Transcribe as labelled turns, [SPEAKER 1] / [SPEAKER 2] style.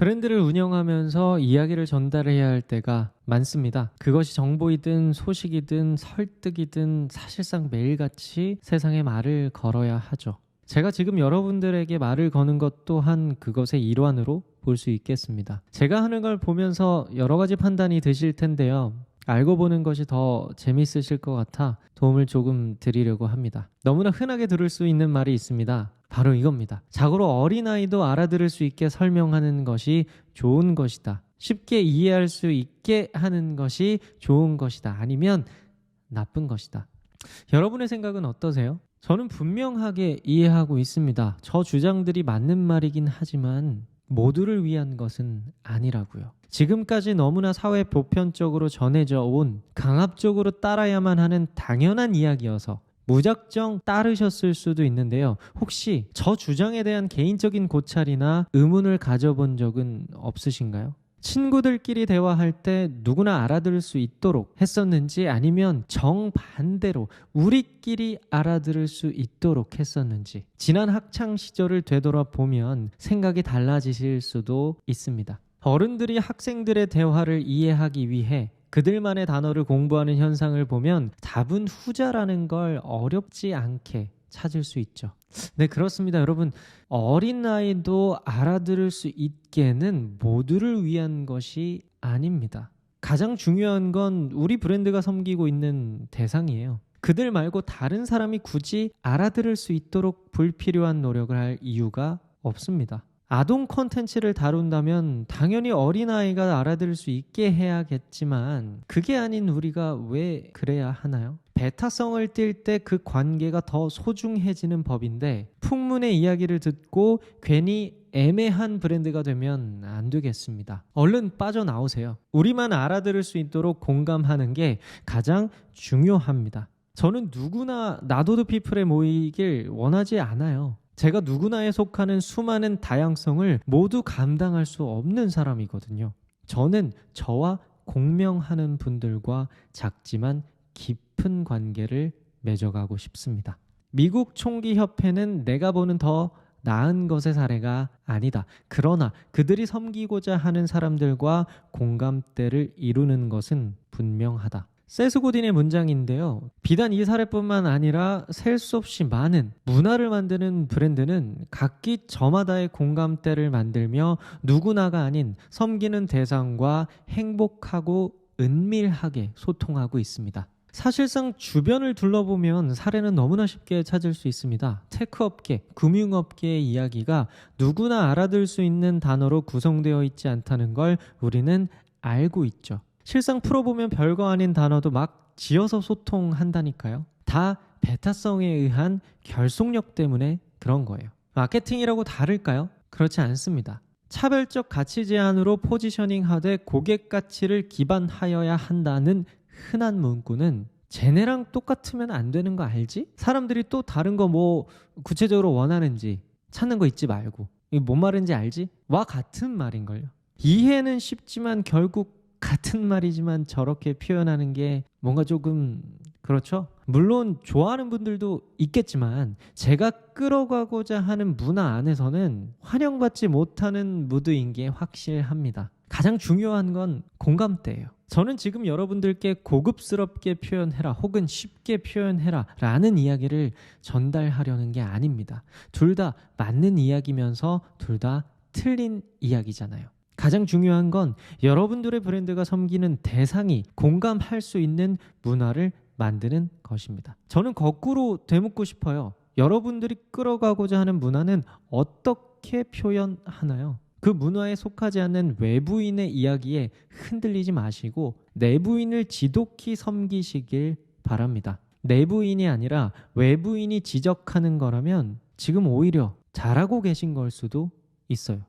[SPEAKER 1] 브랜드를 운영하면서 이야기를 전달해야 할 때가 많습니다. 그것이 정보이든 소식이든 설득이든 사실상 매일같이 세상에 말을 걸어야 하죠. 제가 지금 여러분들에게 말을 거는 것 또한 그것의 일환으로 볼 수 있겠습니다. 제가 하는 걸 보면서 여러 가지 판단이 드실 텐데요. 알고 보는 것이 더 재밌으실 것 같아 도움을 조금 드리려고 합니다. 너무나 흔하게 들을 수 있는 말이 있습니다. 바로 이겁니다. 자고로 어린아이도 알아들을 수 있게 설명하는 것이 좋은 것이다. 쉽게 이해할 수 있게 하는 것이 좋은 것이다. 아니면 나쁜 것이다. 여러분의 생각은 어떠세요? 저는 분명하게 이해하고 있습니다. 저 주장들이 맞는 말이긴 하지만 모두를 위한 것은 아니라고요. 지금까지 너무나 사회 보편적으로 전해져 온 강압적으로 따라야만 하는 당연한 이야기여서 무작정 따르셨을 수도 있는데요. 혹시 저 주장에 대한 개인적인 고찰이나 의문을 가져본 적은 없으신가요? 친구들끼리 대화할 때 누구나 알아들을 수 있도록 했었는지 아니면 정반대로 우리끼리 알아들을 수 있도록 했었는지 지난 학창 시절을 되돌아보면 생각이 달라지실 수도 있습니다. 어른들이 학생들의 대화를 이해하기 위해 그들만의 단어를 공부하는 현상을 보면 답은 후자라는 걸 어렵지 않게 찾을 수 있죠. 네, 그렇습니다. 여러분, 어린아이도 알아들을 수 있게는 모두를 위한 것이 아닙니다. 가장 중요한 건 우리 브랜드가 섬기고 있는 대상이에요. 그들 말고 다른 사람이 굳이 알아들을 수 있도록 불필요한 노력을 할 이유가 없습니다. 아동 콘텐츠를 다룬다면 당연히 어린아이가 알아들을 수 있게 해야겠지만 그게 아닌 우리가 왜 그래야 하나요? 배타성을 띌 때 그 관계가 더 소중해지는 법인데 풍문의 이야기를 듣고 괜히 애매한 브랜드가 되면 안 되겠습니다. 얼른 빠져나오세요. 우리만 알아들을 수 있도록 공감하는 게 가장 중요합니다. 저는 누구나 나도드 피플에 모이길 원하지 않아요. 제가 누구나에 속하는 수많은 다양성을 모두 감당할 수 없는 사람이거든요. 저는 저와 공명하는 분들과 작지만 깊은 관계를 맺어가고 싶습니다. 미국 총기협회는 내가 보는 더 나은 것의 사례가 아니다. 그러나 그들이 섬기고자 하는 사람들과 공감대를 이루는 것은 분명하다. 세스 고딘의 문장인데요. 비단 이 사례뿐만 아니라 셀 수 없이 많은 문화를 만드는 브랜드는 각기 저마다의 공감대를 만들며 누구나가 아닌 섬기는 대상과 행복하고 은밀하게 소통하고 있습니다. 사실상 주변을 둘러보면 사례는 너무나 쉽게 찾을 수 있습니다. 테크업계, 금융업계의 이야기가 누구나 알아들 수 있는 단어로 구성되어 있지 않다는 걸 우리는 알고 있죠. 실상 풀어보면 별거 아닌 단어도 막 지어서 소통한다니까요. 다 배타성에 의한 결속력 때문에 그런 거예요. 마케팅이라고 다를까요? 그렇지 않습니다. 차별적 가치 제안으로 포지셔닝하되 고객 가치를 기반하여야 한다는 흔한 문구는 쟤네랑 똑같으면 안 되는 거 알지? 사람들이 또 다른 거 뭐 구체적으로 원하는지 찾는 거 잊지 말고 이게 뭔 말인지 알지? 와 같은 말인걸요. 이해는 쉽지만 결국 같은 말이지만 저렇게 표현하는 게 뭔가 조금 그렇죠? 물론 좋아하는 분들도 있겠지만 제가 끌어가고자 하는 문화 안에서는 환영받지 못하는 무드인 게 확실합니다. 가장 중요한 건 공감대예요. 저는 지금 여러분들께 고급스럽게 표현해라 혹은 쉽게 표현해라 라는 이야기를 전달하려는 게 아닙니다. 둘 다 맞는 이야기면서 둘 다 틀린 이야기잖아요. 가장 중요한 건 여러분들의 브랜드가 섬기는 대상이 공감할 수 있는 문화를 만드는 것입니다. 저는 거꾸로 되묻고 싶어요. 여러분들이 끌어가고자 하는 문화는 어떻게 표현하나요? 그 문화에 속하지 않는 외부인의 이야기에 흔들리지 마시고 내부인을 지독히 섬기시길 바랍니다. 내부인이 아니라 외부인이 지적하는 거라면 지금 오히려 잘하고 계신 걸 수도 있어요.